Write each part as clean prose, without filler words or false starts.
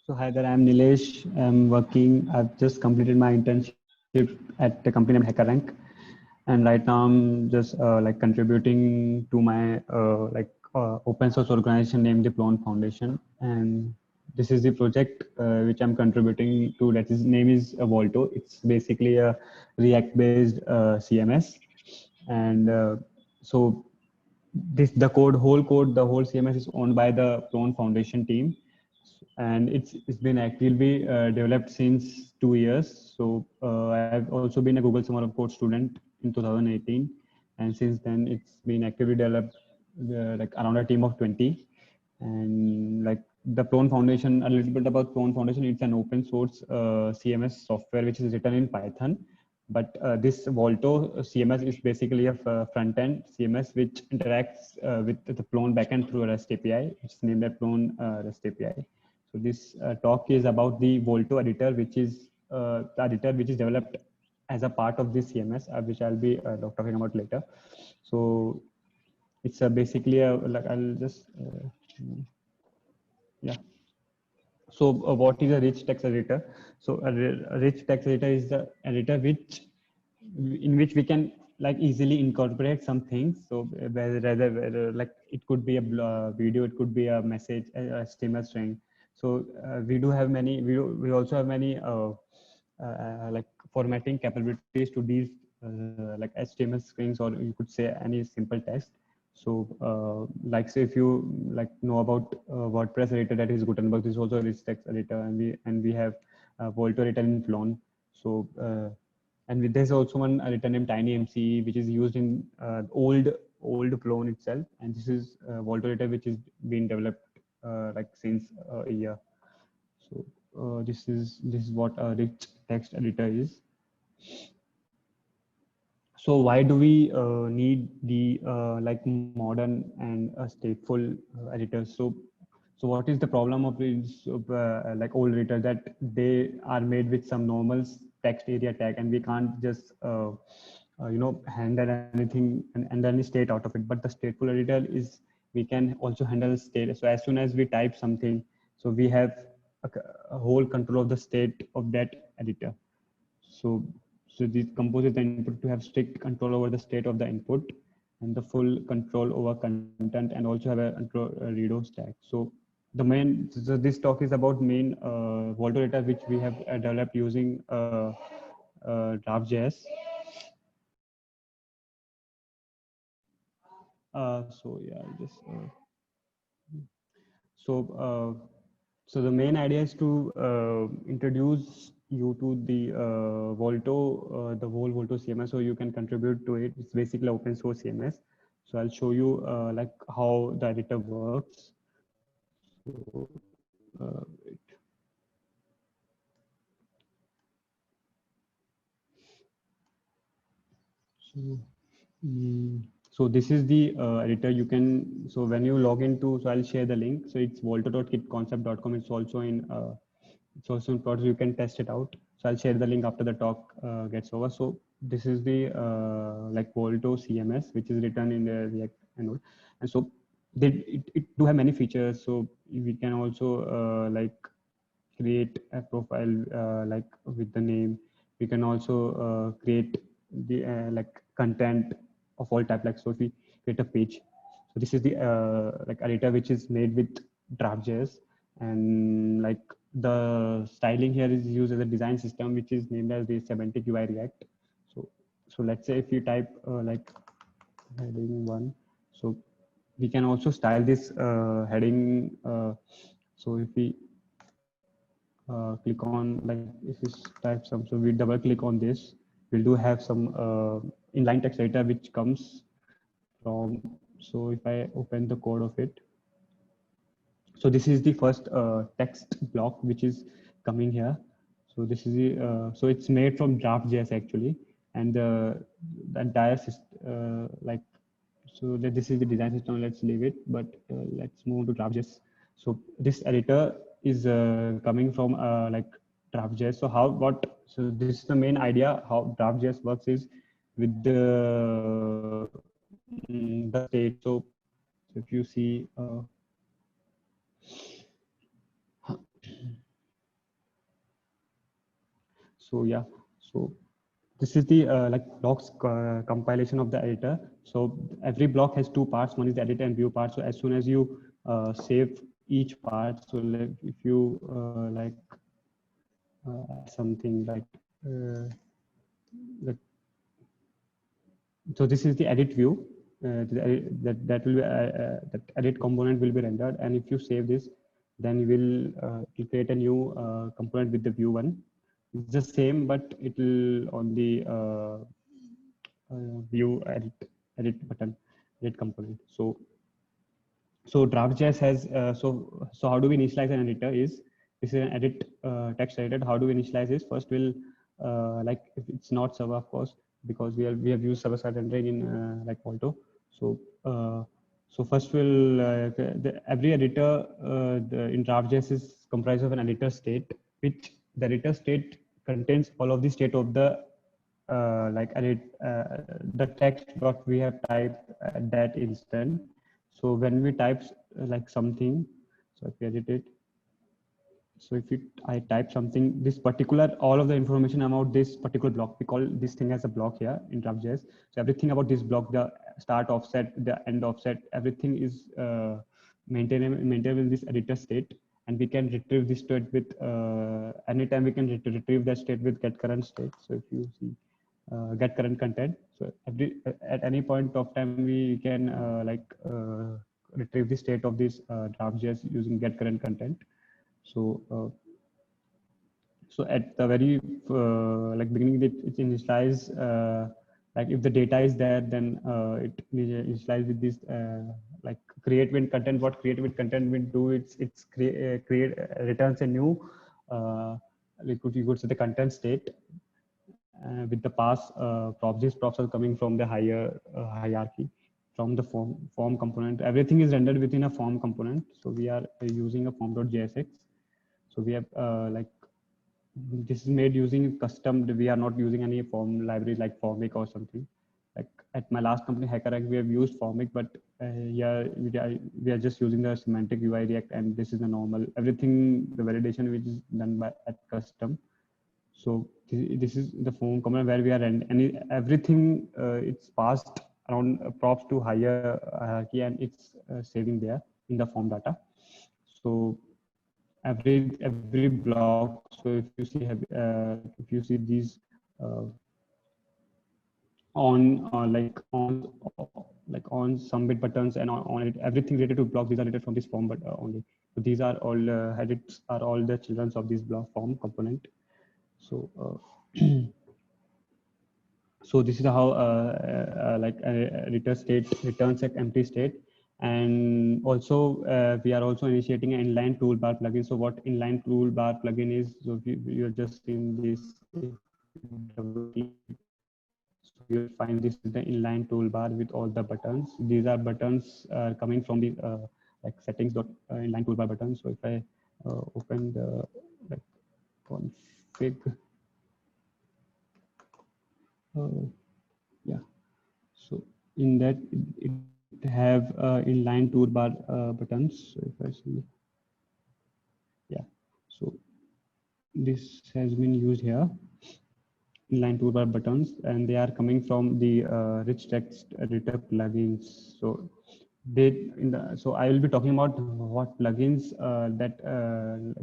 So hi there, I'm Nilesh. I've just completed my internship at the company named HackerRank. And right now I'm just contributing to my open source organization named the Plone Foundation. And this is the project which I'm contributing to. That is name is Volto. It's basically a React based CMS. And so this the whole CMS is owned by the Plone Foundation team, and it's been actively developed since 2 years. So I've also been a Google Summer of Code student in 2018, and since then it's been actively developed like around a team of 20. And like the Plone Foundation, a little bit about Plone Foundation, it's an open source CMS software which is written in Python. But this Volto CMS is basically a front end CMS which interacts with the Plone backend through a REST API. It's named as Plone REST API. So this talk is about the Volto editor, which is the editor which is developed as a part of this CMS, which I'll be talking about later. So it's basically a like I'll just yeah. So what is a rich text editor? So a rich text editor is the editor in which we can like easily incorporate some things. So whether like it could be a video, it could be a message, a HTML string. So we also have many like formatting capabilities to these like HTML strings, or you could say any simple text. So like say if you like know about WordPress editor, that is Gutenberg. This is also a rich text editor, and we have Volto editor in Plone. So there's also one editor named TinyMCE, which is used in old Plone itself, and this is Volto editor which is being developed like since a year. So this is what a rich text editor is. So why do we need the like modern and stateful editors? So what is the problem of these like old editors, that they are made with some normal text area tag, and we can't just handle anything and any state out of it. But the stateful editor is, we can also handle state. So as soon as we type something, so we have a whole control of the state of that editor. So this composes the input to have strict control over the state of the input, and the full control over content, and also have a redo stack. So this talk is about main Volto data which we have developed using GraphJS. So yeah, just so so the main idea is to introduce you to the the whole Volto CMS, so you can contribute to it. It's basically open source CMS. So I'll show you like how the editor works. So, so, so this is the editor. You can, so when you log into, so I'll share the link. So it's volto.kitconcept.com. It's also in product. You can test it out. So I'll share the link after the talk gets over. So this is the like Volto CMS, which is written in the React and all. And so it do have many features. So we can also like create a profile like with the name. We can also create the like content of all type. Like so if we create a page, so this is the like editor which is made with GraphJS, and like the styling here is used as a design system which is named as the semantic UI React. So let's say if you type like heading 1, so we can also style this heading. So if we click on, like if we type some, so we double click on this, we'll do have some inline text editor which comes from. So if I open the code of it, so this is the first text block which is coming here. So this is the so it's made from GraphJS actually, and the entire system like, so that this is the design system. Let's leave it, but let's move to GraphJS. So this editor is coming from like GraphJS. So this is the main idea how GraphJS works is with the state. So if you see So yeah, so this is the like blocks compilation of the editor. So every block has two parts. One is the edit and view part. So as soon as you save each part, so like if you like add something like, so this is the edit view. That will be that edit component will be rendered, and if you save this, then you will create a new component with the view one. It's the same, but it will on the view edit button, edit component. So Draft.js has so how do we initialize an editor? Is this is an edit text editor? How do we initialize this? First, we'll like if it's not server, of course, because we have used server side rendering in like Volto. So so first we'll every editor in Draft.js is comprised of an editor state, which the editor state contains all of the state of the like edit the text what we have typed at that instant. So when we type like something, so if we edit it, so if I type something, this particular, all of the information about this particular block, we call this thing as a block here in Draft.js. So everything about this block, the start offset, the end offset, everything is maintained in this editor state. And we can retrieve this state with, anytime we can retrieve that state with get current state. So if you see, get current content. So at any point of time, we can retrieve the state of this Draft.js using get current content. So so at the very like beginning, it initialize like if the data is there, then it initialize with this like create with content. What create with content will do, it's create returns a new like you could say the content state with the pass props. These props are coming from the higher hierarchy from the form component. Everything is rendered within a form component. So we are using a form.jsx. So we have like this is made using custom. We are not using any form library like Formic or something. Like at my last company HackerRank, we have used Formic, but yeah, we are just using the semantic UI React, and this is the normal everything, the validation which is done by at custom. So this is the form component where we are everything it's passed around props to higher hierarchy, and it's saving there in the form data. So every block. So if you see these on on submit buttons and on it, everything related to block, these are related from this form, but only. So these are all edits are all the children of this block form component. So so this is how like a return state returns an empty state. And also we are also initiating an inline toolbar plugin. So what inline toolbar plugin is, so you're just in this, so you'll find this is the inline toolbar with all the buttons. These are buttons coming from the like settings inline toolbar button. So if I open the like config, yeah, so in that it have inline toolbar buttons. So if I see, yeah, so this has been used here, inline toolbar buttons, and they are coming from the rich text editor plugins. So so I will be talking about what plugins that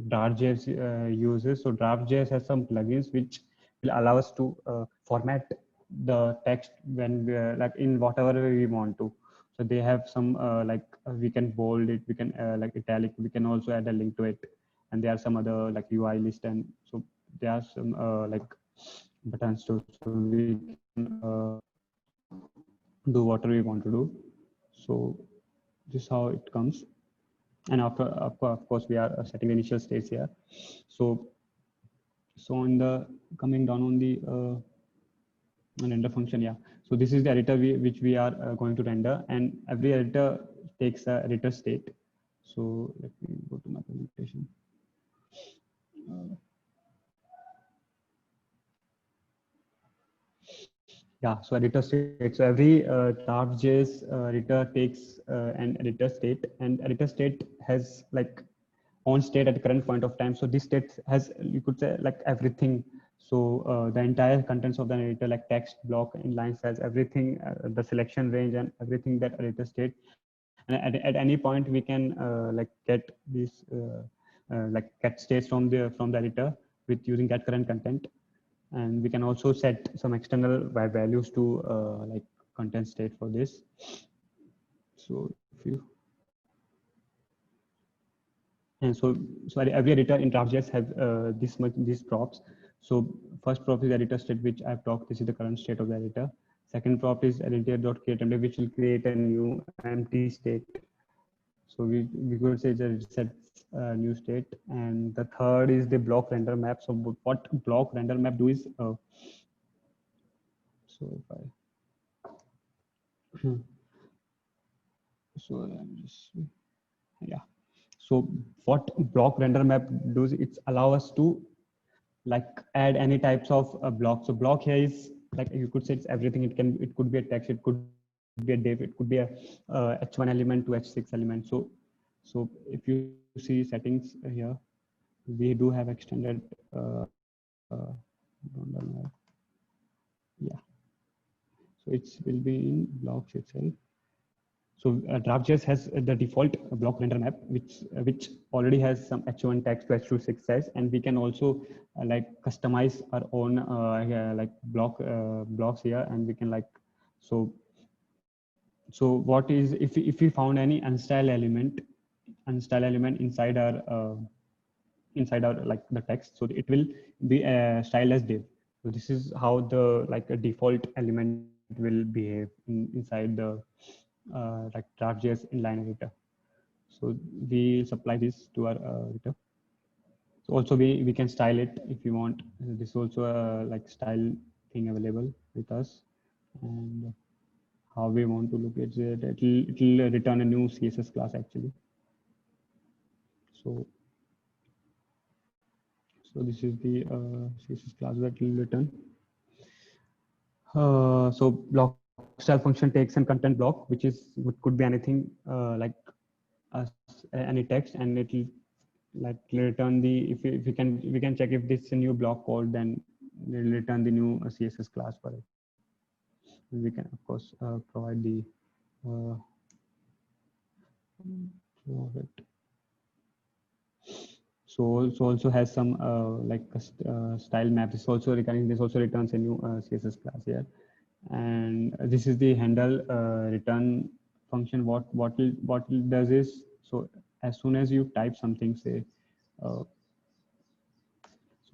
Draft.js uses. So Draft.js has some plugins which will allow us to format the text when we like in whatever way we want to. So they have some we can bold it, we can like italic, we can also add a link to it, and there are some other like UI list, and so there are some like buttons too. So we can do whatever we want to do. So this is how it comes. And after of course we are setting the initial states here. So on the coming down on the render function, yeah, so this is the editor which we are going to render, and every editor takes a editor state. So let me go to my presentation. Yeah, so editor state. So every Draft.js editor takes an editor state, and editor state has like on state at the current point of time. So this state has, you could say, like everything. So the entire contents of the editor, like text, block, inline styles, everything, the selection range and everything that editor state. And at any point we can like get these like get states from the editor with using get current content. And we can also set some external values to like content state for this. So if you and so every editor in GraphJS have these props. So first prop is editor state, which I've talked. This is the current state of the editor. Second prop is editor.create template, which will create a new empty state. So we could say that it sets a new state. And the third is the block render map. So what block render map do is so if I so I'm just yeah. So what block render map does, it's allow us to like add any types of block. So block here is like, you could say it's everything. It could be a text, it could be a div, it could be a h1 element to h6 element. So if you see settings here, we do have extended yeah. So it will be in blocks itself. So GraphJS has the default block render map, which already has some h1 text to h26 size, and we can also like customize our own like blocks here, and we can like so. So what is if we found any unstyled element inside our like the text, so it will be styled as div. So this is how the like a default element will behave inside the like GraphJS inline editor. So we supply this to our editor. So also we can style it if you want. This is also a like style thing available with us, and how we want to look at it. It'll return a new CSS class actually. So this is the CSS class that will return. So block style function takes an content block, which could be anything like any text, and it will like return the if we can check if this is a new block code, then it will return the new CSS class for it. And we can of course provide the so also has some like style map. This also regarding this also returns a new CSS class here. And this is the handle return function. What it does is, so as soon as you type something, say so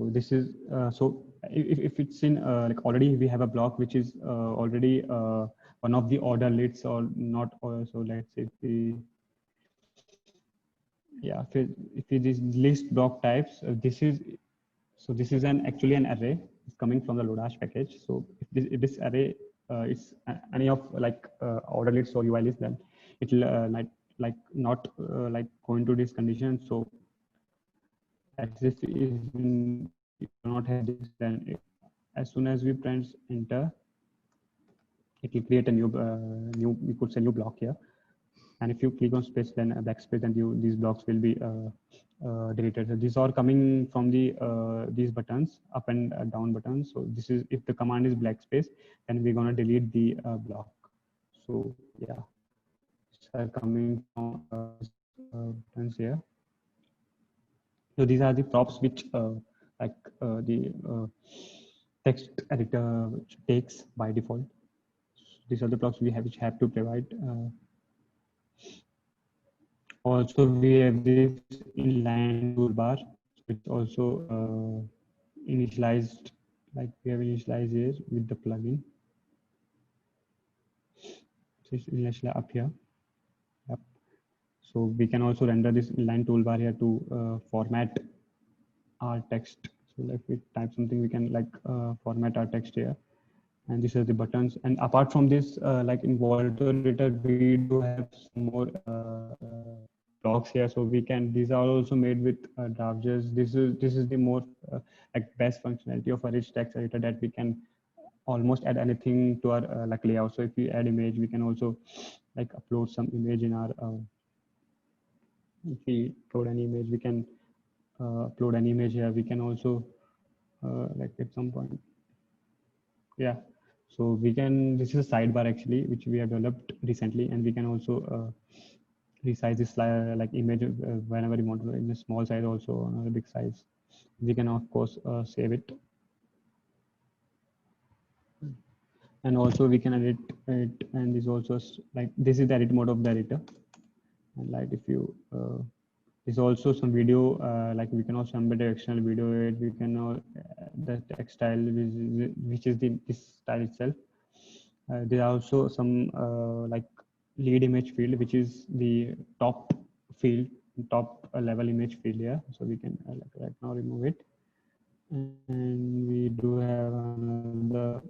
this is so if it's in like already we have a block which is already one of the order lists or not, or so let's say yeah, if it is list block types, this is an actually an array. It's coming from the Lodash package. So if this array is any of like order lists or UI lists, then it will like not like go into this condition. So as if you do not have this, then as soon as we press enter, it will create a new we could say new block here. And if you click on space, then backspace, then these blocks will be deleted. So these are coming from the these buttons, up and down buttons. So this is, if the command is backspace, then we're gonna delete the block. So yeah, these are coming from buttons here. So these are the props which like the text editor takes by default. These are the props we have which have to provide. Also, we have this inline toolbar, which also initialized, like we have initialized here with the plugin. So it's initialized up here. Yep. So we can also render this inline toolbar here to format our text. So if we type something, we can like format our text here. And these are the buttons. And apart from this, like in Volto Editor, we do have some more blocks here. So we can, these are also made with GraphJS. This is the more like best functionality of a rich text editor, that we can almost add anything to our like layout. So if we add image, we can also like upload some image in our if we upload an image, we can upload an image here. We can also like at some point. Yeah. So we can, this is a sidebar actually, which we have developed recently, and we can also resize this like image whenever you want to, in a small size also, on a big size. We can of course save it. And also we can edit it, and this also like, this is the edit mode of the editor. And like if you, there's also some video, like we can also embed external video. We can the text style, which is this style itself. There are also some like lead image field, which is the top field, top level image field here. So we can like right now remove it. And we do have another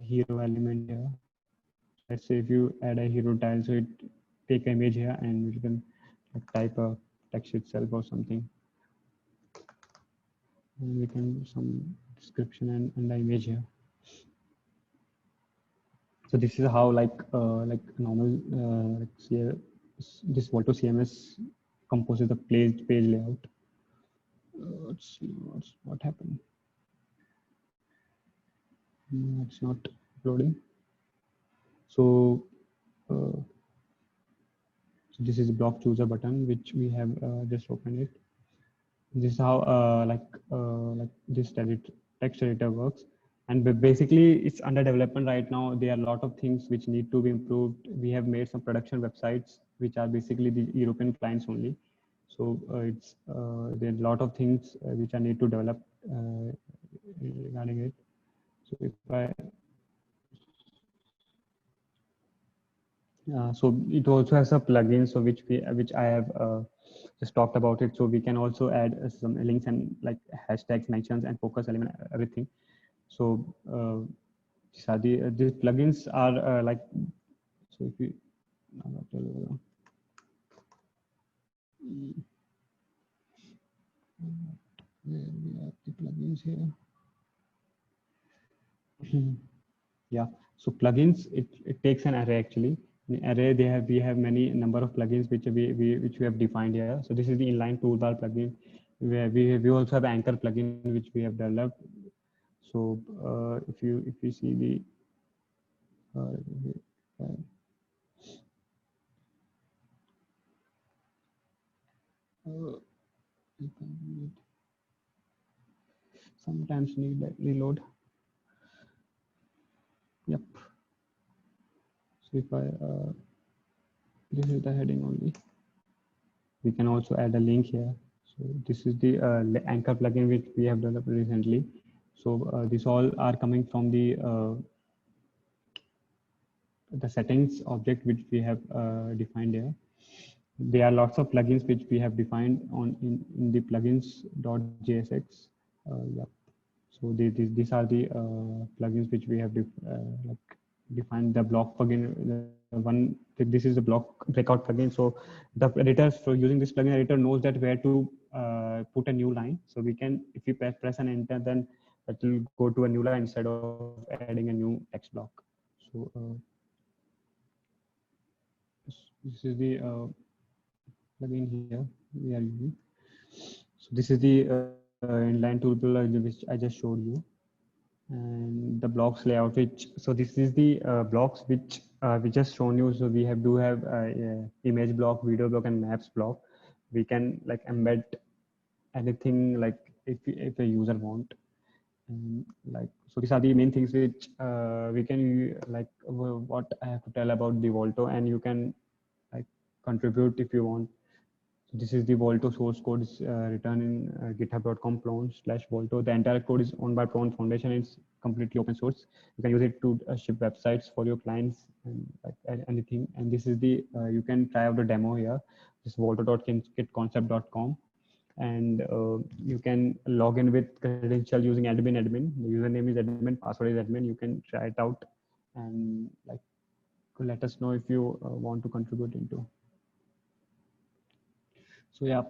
hero element here. Let's say if you add a hero tile, so it take an image here, and you can type a text itself or something. And we can do some description and the image here. So this is how like normal like this Volto CMS composes the page layout. Let's see what happened. No, it's not loading. So, so this is the block chooser button, which we have just opened it. This is how like this text editor works. And basically it's under development right now. There are a lot of things which need to be improved. We have made some production websites, which are basically the European clients only. So it's there are a lot of things which I need to develop regarding it. So if I, so it also has a plugin, so which I have just talked about it. So we can also add some links and like hashtags, mentions, and focus element, everything. So these plugins are like, so if you where we have the plugins here. Yeah, so plugins, it takes an array actually. In array we have many number of plugins which we have defined here. So this is the inline toolbar plugin, where we also have anchor plugin which we have developed. So if you see the sometimes need reload. Yep. So if I this is the heading only. We can also add a link here. So this is the anchor plugin which we have developed recently. So these all are coming from the settings object which we have defined here. There are lots of plugins which we have defined on in the plugins.jsx. Yeah. So these are the plugins which we have like defined. The block plugin, the one, this is the block breakout plugin. So the editor, so using this plugin, editor knows that where to put a new line. So we can, if you press and enter, then it will go to a new line instead of adding a new text block. So this is the plugin here we are using. So this is the inline toolbar which I just showed you, and the blocks layout, which, so this is the blocks which we just shown you. So we do have image block, video block, and maps block. We can like embed anything like if a user want. And like, so these are the main things which we can like what I have to tell about the Volto, and you can like contribute if you want. So this is the Volto source code, is written in github.com/Volto. The entire code is owned by Prawn Foundation. It's completely open source. You can use it to ship websites for your clients and like anything. And this is the you can try out the demo here. This is volto.kitconcept.com, and you can log in with credential using admin. The username is admin, password is admin. You can try it out and like let us know if you want to contribute into. So yeah,